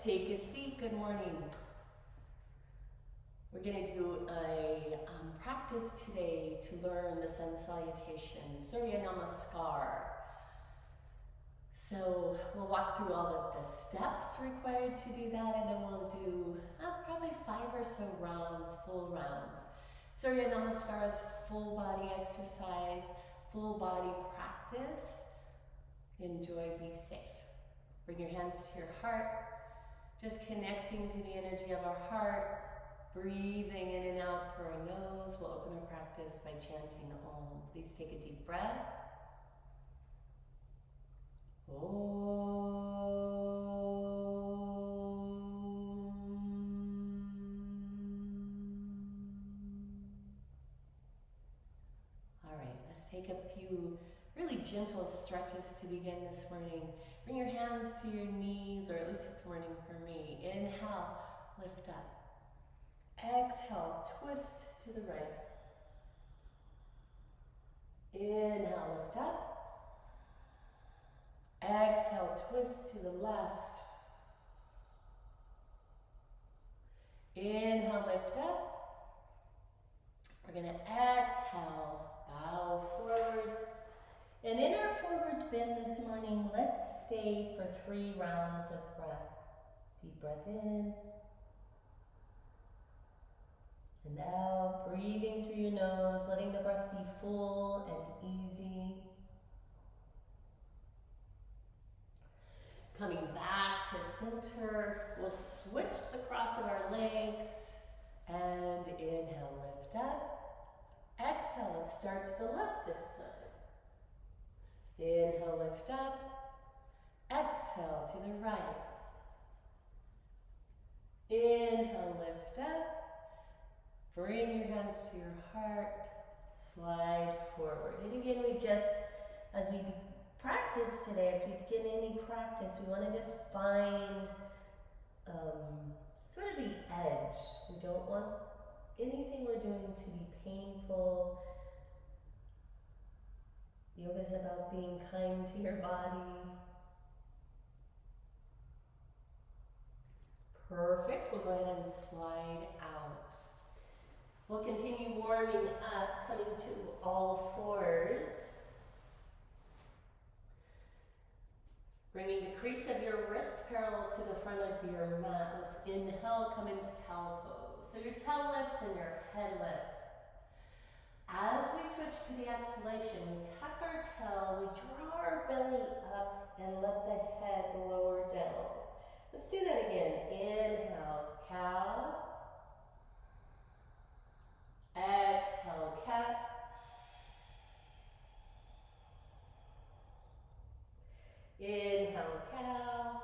take a seat. Good morning. We're going to do a practice today to learn the sun salutation, Surya Namaskar. So we'll walk through all of the steps required to do that, and then we'll do probably 5 or so rounds, full rounds. Surya Namaskar is full body exercise, full body practice. Enjoy, be safe. Bring your hands to your heart, just connecting to the energy of our heart, breathing in and out through our nose. We'll open our practice by chanting Om. Please take a deep breath. Om. All right, let's take a few really gentle stretches to begin this morning. Bring your hands to your knees, or at least it's morning for me. Inhale, lift up. Exhale, twist to the right. Inhale, lift up. Exhale, twist to the left. Inhale, lift up. We're going to exhale, bow forward. And in our forward bend this morning, let's stay for 3 rounds of breath. Deep breath in. And out, breathing through your nose, letting the breath be full and easy. Coming back to center, we'll switch the cross of our legs. And inhale, lift up. Exhale, let's start to the left this time. Inhale, lift up. Exhale to the right. Inhale, lift up. Bring your hands to your heart. Slide forward. And again, we just, as we practice today, as we begin any practice, we want to just find sort of the edge. We don't want anything we're doing to be painful. Yoga is about being kind to your body. Perfect. We'll go ahead and slide out. We'll continue warming up, coming to all fours. Bringing the crease of your wrist parallel to the front of your mat. Let's inhale, come into cow pose. So your tail lifts and your head lifts. As we switch to the exhalation, we tuck our tail, we draw our belly up, and let the head lower down. Let's do that again. Inhale, cow. Exhale, cat. Inhale, cow.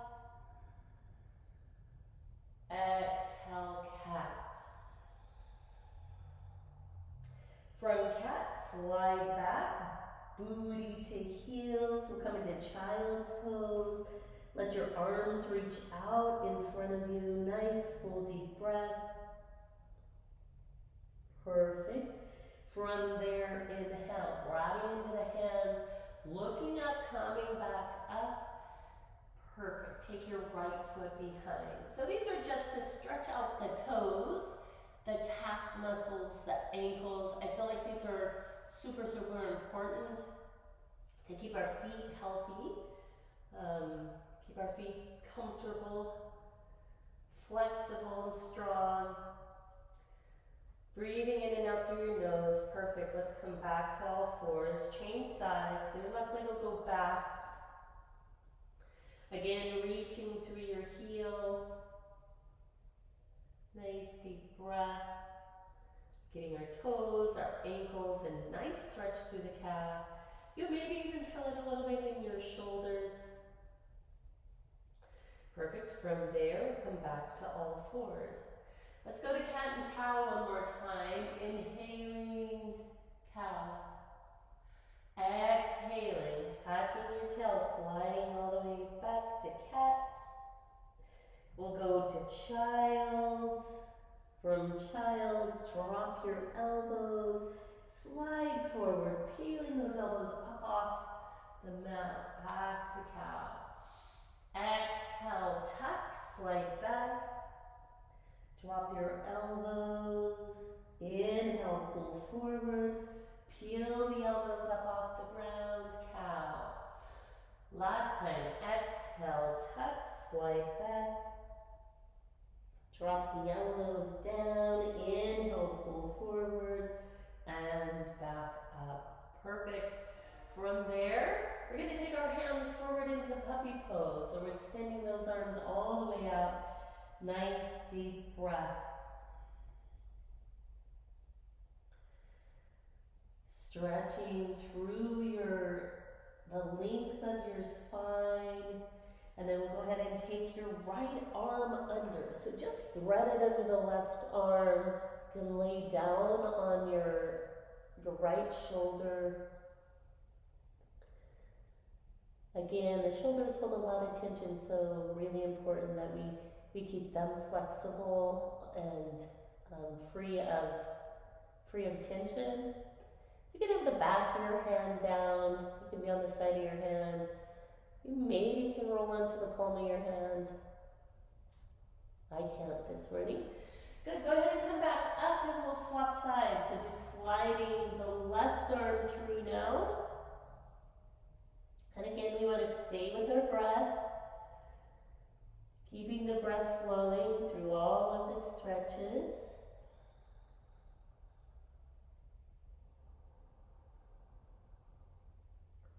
Exhale, cat. From cat, slide back, booty to heels. We'll come into child's pose. Let your arms reach out in front of you. Nice, full, deep breath. Perfect. From there, inhale, grabbing into the hands, looking up, coming back up. Perfect. Take your right foot behind. So these are just to stretch out the toes, the calf muscles, the ankles. I feel like these are super, super important to keep our feet healthy, keep our feet comfortable, flexible and strong. Breathing in and out through your nose. Perfect. Let's come back to all fours. Change sides. So your left leg will go back. Again, reaching through your heel. Nice deep breath. Getting our toes, our ankles, and nice stretch through the calf. You'll maybe even feel it a little bit in your shoulders. Perfect. From there, we'll come back to all fours. Let's go to cat and cow one more time. Inhaling, cow. Exhaling, tucking your tail, sliding all the way back to cat. We'll go to child's. From child's, drop your elbows, slide forward, peeling those elbows up off the mat, back to cow. Exhale, tuck, slide drop your elbows. Inhale, pull forward. Peel the elbows up off the ground, cow. Last time, exhale, tuck, slide back. Drop the elbows down. Inhale, pull forward and back up. Perfect. From there, we're going to take our hands forward into puppy pose. So we're extending those arms all the way up. Nice deep breath. Stretching through the length of your spine. And then we'll go ahead and take your right arm under. So just thread it under the left arm. You can lay down on your right shoulder. Again, the shoulders hold a lot of tension, so really important that we keep them flexible and free of tension. You can have the back of your hand down. You can be on the side of your hand. You maybe can roll onto the palm of your hand. I can't this morning. Good, go ahead and come back up and we'll swap sides. So just sliding the left arm through now. And again, we want to stay with our breath. Keeping the breath flowing through all of the stretches.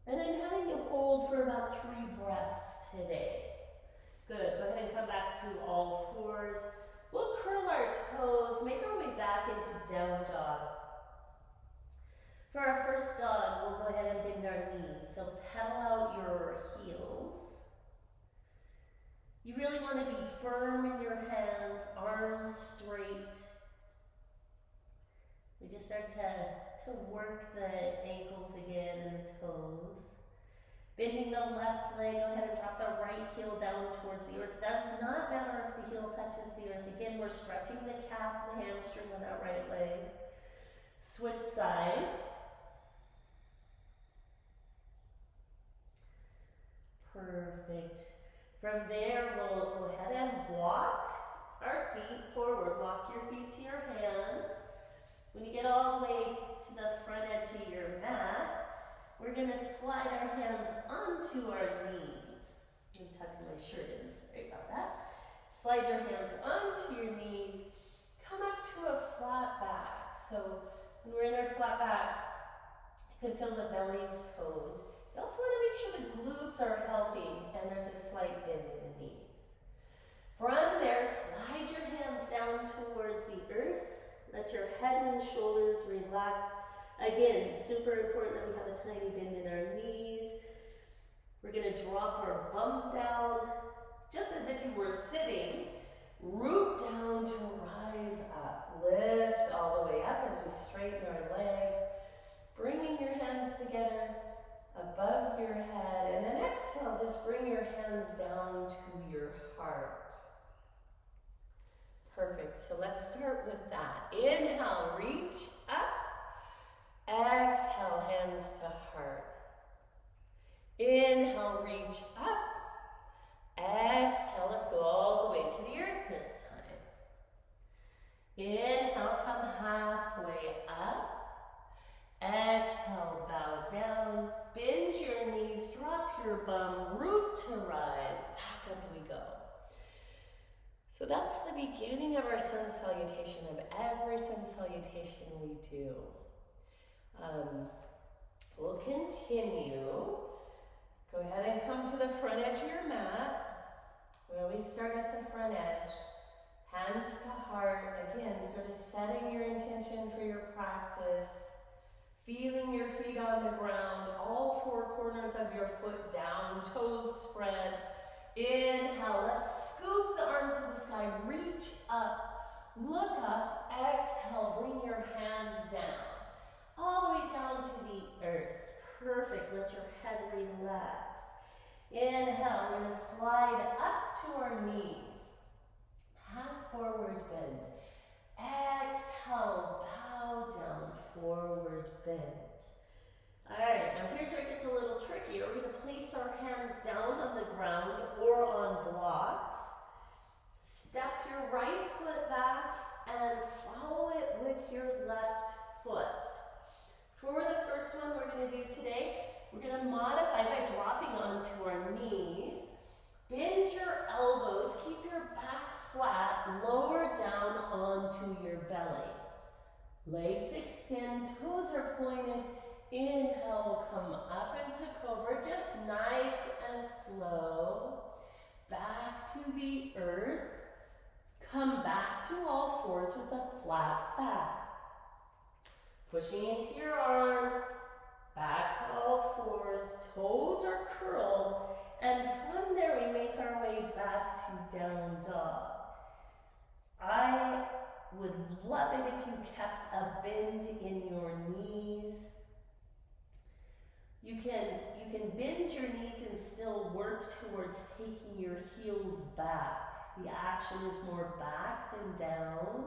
And I'm having you hold for about 3 breaths today. Good, go ahead and come back to all fours. We'll curl our toes, make our way back into down dog. For our first dog, we'll go ahead and bend our knees. So pedal out your heels. You really want to be firm in your hands, arms straight. We just start to work the ankles again and the toes. Bending the left leg, go ahead and drop the right heel down towards the earth. Does not matter if the heel touches the earth. Again, we're stretching the calf and the hamstring on that right leg. Switch sides. Perfect. From there, we'll go ahead and walk our feet forward. Walk your feet to your hands. When you get all the way to the front edge of your mat, we're going to slide our hands onto our knees. I'm tucking my shirt in, sorry about that. Slide your hands onto your knees. Come up to a flat back. So when we're in our flat back, you can feel the belly's toned. You also want to make sure the glutes are helping and there's a slight bend in the knees. From there, slide your hands down towards the earth. Let your head and shoulders relax. Again, super important that we have a tiny bend in our knees. We're going to drop our bum down, just as if you were sitting. Root down to rise up. Lift all the way up as we straighten our legs. Bringing your hands together above your head. And then exhale, just bring your hands down to your heart. Perfect. So let's start with that. Inhale, reach up. Exhale, hands to heart. Inhale, reach up. Exhale, let's go all the way to the earth this time. Inhale, come halfway up. Exhale, bow down. Bend your knees, drop your bum, root to rise. Back up we go. So that's the beginning of our sun salutation, of every sun salutation we do. We'll continue. Go ahead and come to the front edge of your mat. We always start at the front edge. Hands to heart. Again, sort of setting your intention for your practice. Feeling your feet on the ground. All 4 corners of your foot down. Toes spread. Inhale. Let's scoop the arms to the sky. Reach up. Look up. Exhale. Bring your hands down. All the way down to the earth. Perfect. Let your head relax. Inhale. We're going to slide up to our knees. Half forward bend. Exhale. Bow down. Forward bend. Alright, now here's where it gets a little trickier. We're going to place our hands down on the ground or on blocks. Step your right foot back. and follow it with your left foot. For the first one we're going to do today, we're going to modify by dropping onto our knees. Bend your elbows, keep your back flat, lower down onto your belly. Legs extend, toes are pointed. Inhale, we'll come up into cobra, just nice and slow. Back to the earth. Come back to all fours with a flat back. Pushing into your arms, back to all fours, toes are curled, and from there we make our way back to down dog. I would love it if you kept a bend in your knees. You can bend your knees and still work towards taking your heels back. The action is more back than down.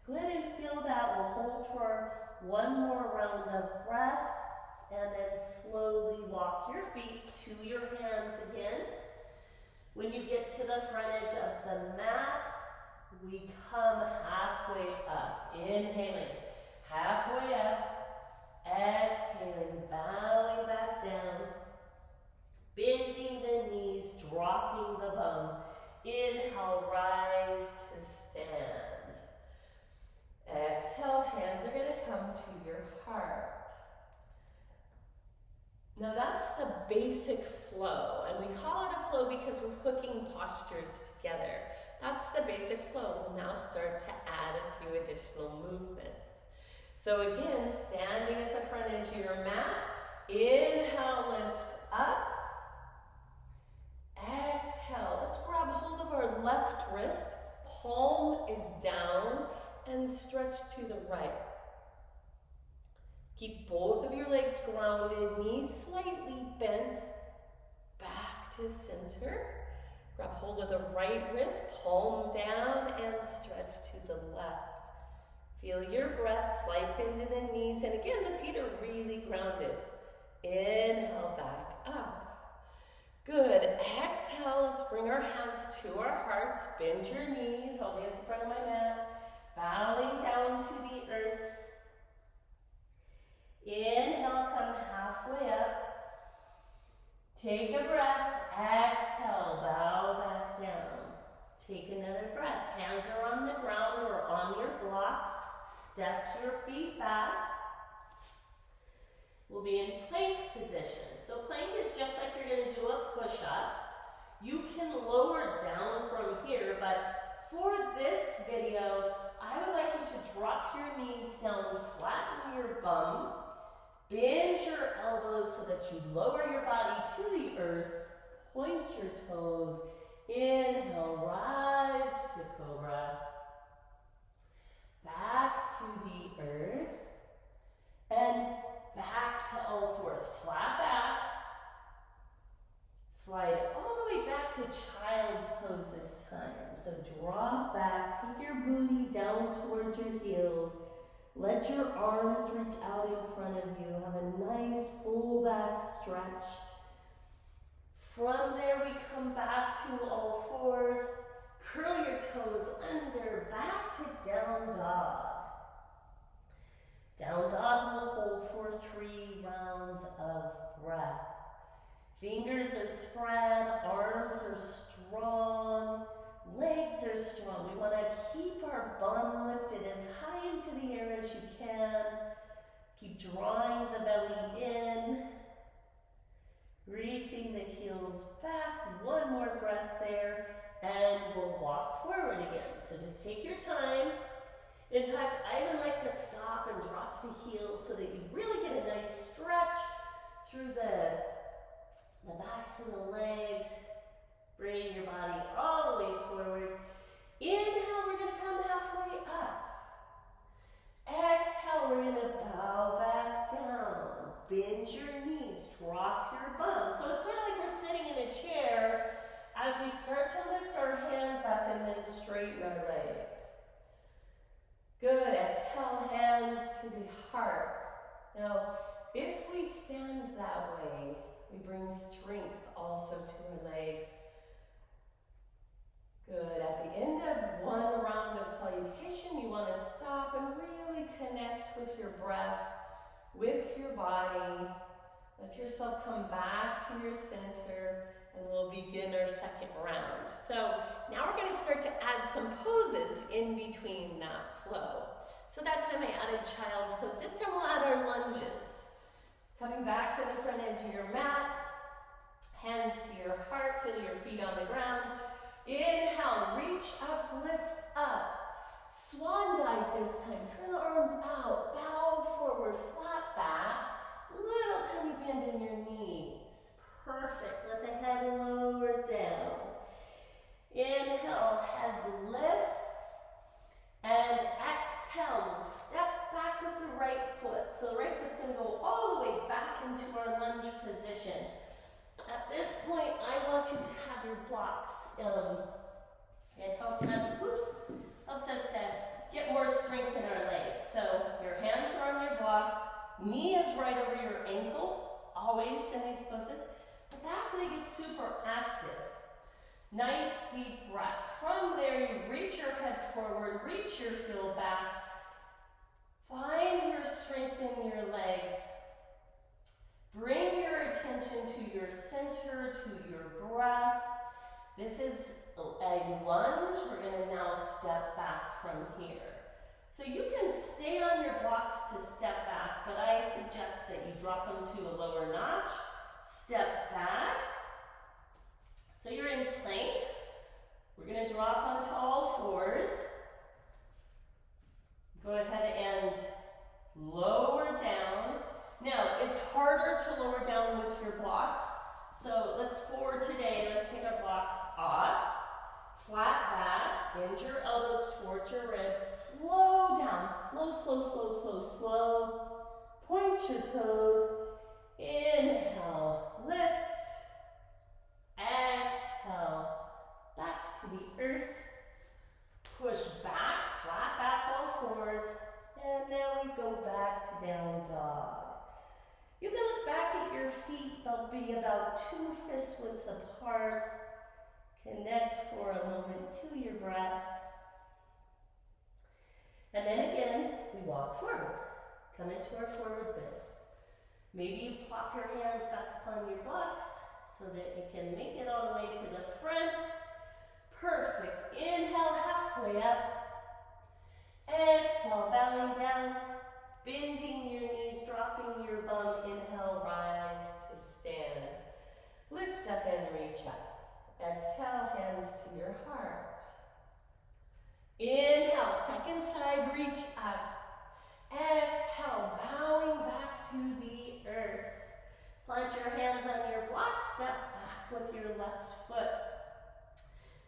Go ahead and feel that. We'll hold for one more round of breath and then slowly walk your feet to your hands again. When you get to the front edge of the mat, we come halfway up. Inhaling, halfway up. Exhaling, bowing back down. Bending the knees, dropping the bum. Inhale, rise to stand. Exhale, hands are going to come to your heart. Now that's the basic flow, and we call it a flow because we're hooking postures together. That's the basic flow. We'll now start to add a few additional movements. So again, standing at the front edge of your mat, inhale, lift up. Exhale, let's grab hold of our left wrist, palm is down, and stretch to the right. Keep both of your legs grounded, knees slightly bent, back to center. Grab hold of the right wrist, palm down, and stretch to the left. Feel your breath, slight bend in the knees, and again, the feet are really grounded. Inhale, back up. Good, exhale, let's bring our hands to our hearts, bend your knees, I'll be at the front of my mat, bowing down to the earth. Inhale, come halfway up. Take a breath, exhale, bow back down. Take another breath, hands are on the ground or on your blocks. Step your feet back. We'll be in plank position. So plank is just like you're going to do a push-up. You can lower down from here, but for this video, I would like you to drop your knees down, flatten your bum, bend your elbows so that you lower your body to the earth, point your toes, inhale, rise to cobra, back to the earth, and back to all fours, flat back, slide all the way back to child's pose this time. So drop back, take your booty down towards your heels, let your arms reach out in front of you, have a nice full back stretch. From there we come back to all fours, curl your toes under, back to down dog. Down dog will hold for 3 rounds of breath. Fingers are spread, arms are strong, legs are strong. We want to keep our bum lifted as high into the air as you can. Keep drawing the belly in, reaching the heels back. One more breath there, and we'll walk forward again. So just take your time. In fact, I even like to stop and drop the heels so that you really get a nice stretch through the backs of the legs. Bring your body all the way forward. Inhale, we're going to come halfway up. Exhale, we're going to bow back down. Bend your knees, drop your bum. So it's sort of like we're sitting in a chair as we start to lift our hands up and then straighten our legs. Good, exhale, hands to the heart. Now, if we stand that way, we bring strength also to our legs. Good, at the end of one round of salutation, you want to your center, and we'll begin our second round. So now we're going to start to add some poses in between that flow. So that time I added child's pose. This time we'll add our lunges. Coming back to the front edge of your mat, hands to your heart, feel your feet on the ground. Inhale, reach up, lift up. Swan dive this time. Turn the arms out, bow forward, flat back. Little tiny bend in your knees. Perfect. Let the head lower down. Inhale, head lifts. And exhale, we'll step back with the right foot. So the right foot's going to go all the way back into our lunge position. At this point, I want you to have your blocks. It helps us to get more strength in our legs. So your hands are on your blocks, knee is right over your ankle, always in these poses. The back leg is super active. Nice deep breath. From there, you reach your head forward, reach your heel back. Find your strength in your legs. Bring your attention to your center, to your breath. This is a lunge. We're going to now step back from here. So you can stay on your blocks to step back, but I suggest that you drop them to a lower notch. Step back. So you're in plank. We're going to drop onto all fours. Go ahead and lower down. Now, it's harder to lower down with your blocks. So for today, let's take our blocks off. Flat back, bend your elbows towards your ribs. Slow down, slow. Point your toes. Inhale, lift. Exhale, back to the earth. Push back, flat back, all fours. And now we go back to down dog. You can look back at your feet. They'll be about 2 fist widths apart. Connect for a moment to your breath. And then again, we walk forward. Come into our forward bend. Maybe you plop your hands back upon your blocks so that you can make it all the way to the front. Perfect. Inhale, halfway up. Exhale, bowing down. Bending your knees, dropping your bum. Inhale, rise to stand. Lift up and reach up. Exhale, hands to your heart. Inhale, second side, reach up. Exhale, bowing back to the earth. Plant your hands on your blocks, step back with your left foot.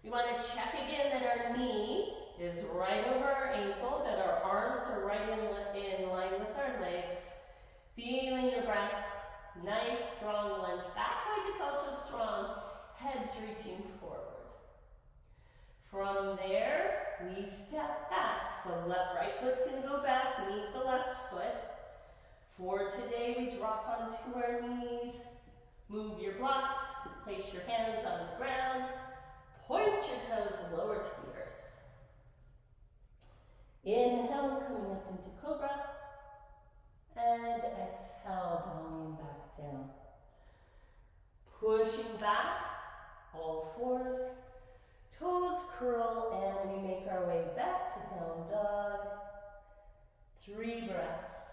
We want to check again that our knee is right over our ankle, that our arms are right in line with our legs. Feeling your breath. Nice, strong lunge. Back leg is also strong. Head's reaching forward. From there, we step back. So right foot's going to go back, meet the left foot. For today, we drop onto our knees. Move your blocks. Place your hands on the ground. Point your toes lower to the earth. Inhale, coming up into cobra. And exhale, bowing back down. Pushing back, all fours. Toes curl, and we make our way back to down dog. 3 breaths.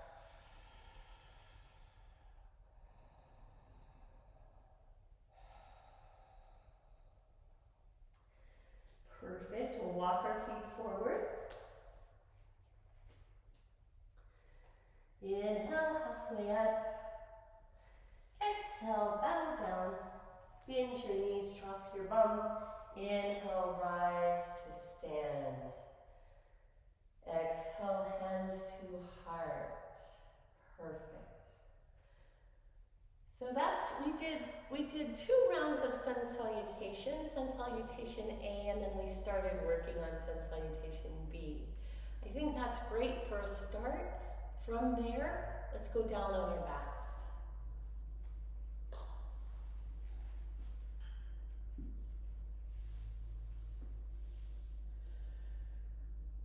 Perfect. We'll walk our feet forward. Inhale, halfway up. Exhale, bow down. Bend your knees, drop your bum. Inhale, rise to stand. Exhale, hands to heart. Perfect. So we did 2 rounds of sun salutation A, and then we started working on sun salutation B. I think that's great for a start. From there, let's go down on our backs.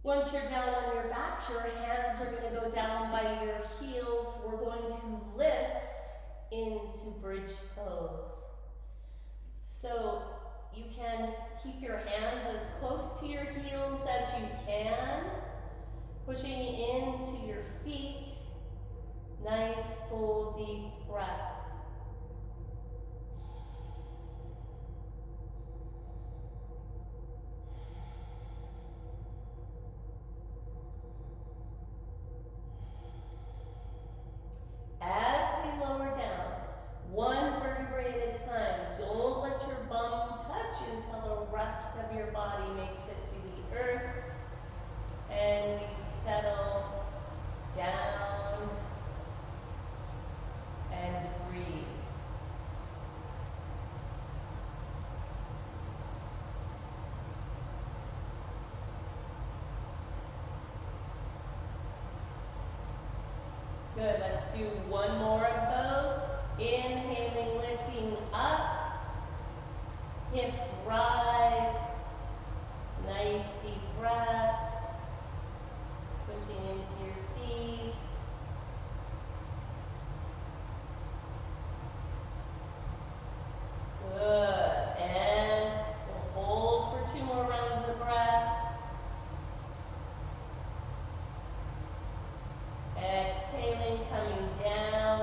Once you're down on your back, your hands are going to go down by your heels. We're going to lift into bridge pose. So you can keep your hands as close to your heels as you can, pushing into your feet. Nice, full, deep breath. As we lower down, one vertebrae at a time, don't let your bum touch until the rest of your body makes it to the earth. And we settle down and breathe. Good, let's do one more of those. Inhaling, lifting up. Hips rise. Nice deep breath. Pushing into your feet. Good, and we'll hold for 2 more rounds of breath. Exhaling, coming down,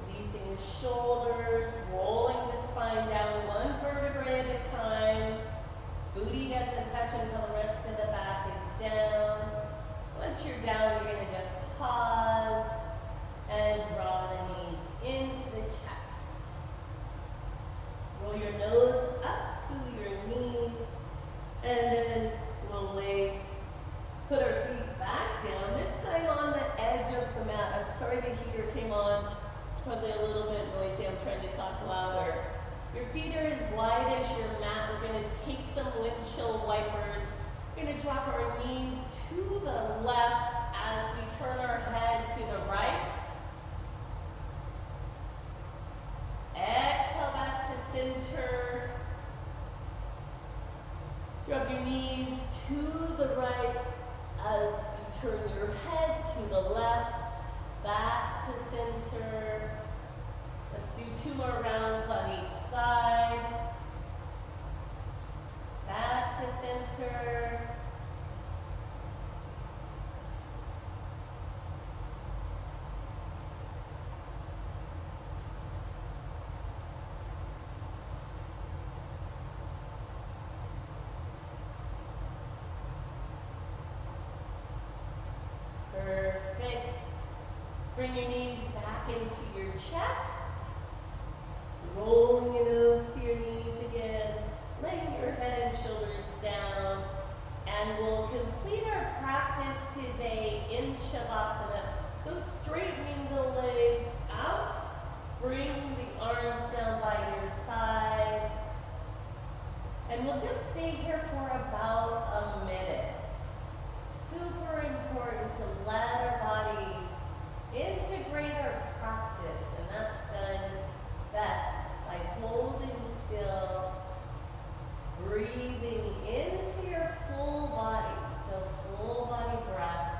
releasing the shoulders, rolling the spine down one vertebrae at a time. Booty doesn't touch until the rest of the back is down. Once you're down, you're going to just pause and draw the knees into the chest. Roll your nose up to your knees, and then we'll put our feet back down, this time on the edge of the mat. I'm sorry the heater came on. It's probably a little bit noisy. I'm trying to talk louder. Your feet are as wide as your mat. We're going to take some windshield wipers. We're going to drop our knees to the left as we turn our head to the right. Exhale back to center. Drop your knees to the right as you turn your head to the left, back to center. Let's do 2 more rounds on each side. Back to center. Perfect. Bring your knees back into your chest. Rolling your nose to your knees again. Laying your head and shoulders down. And we'll complete our practice today in Shavasana. So straightening the legs out. Bring the arms down by your side. And we'll just stay here for about a minute. Super important to let our bodies integrate our practice, and that's done best by holding still, breathing into your full body, so full body breath.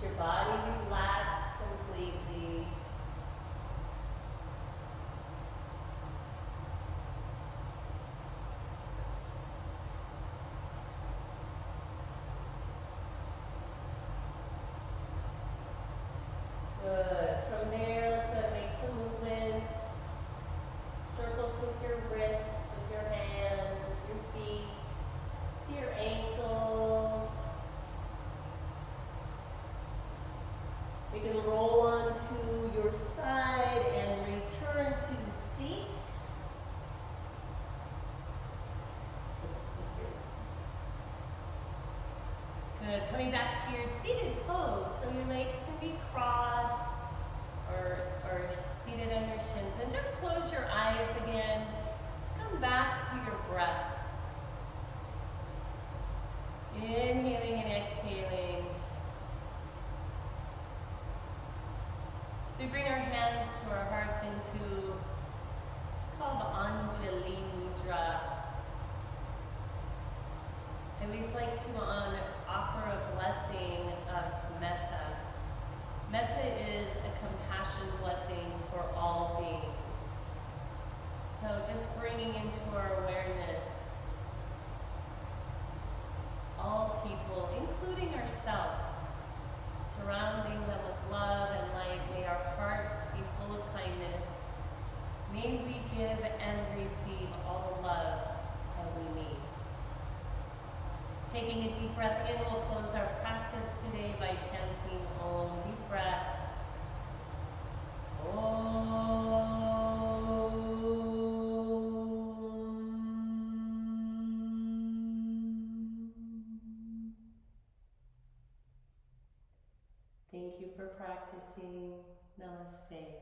Let your body relax completely. Good. From there, let's go and make some movements. Circles with your wrists, with your hands, with your feet, your ankles. You can roll onto your side and return to seat. Good. Coming back to your seated pose. So your legs can be crossed or into our awareness all people, including ourselves, surrounding them with love and light. May our hearts be full of kindness. May we give and receive all the love that we need. Taking a deep breath in, we'll close our practice today by chanting Om. Deep breath. Om. Thank you for practicing. Namaste.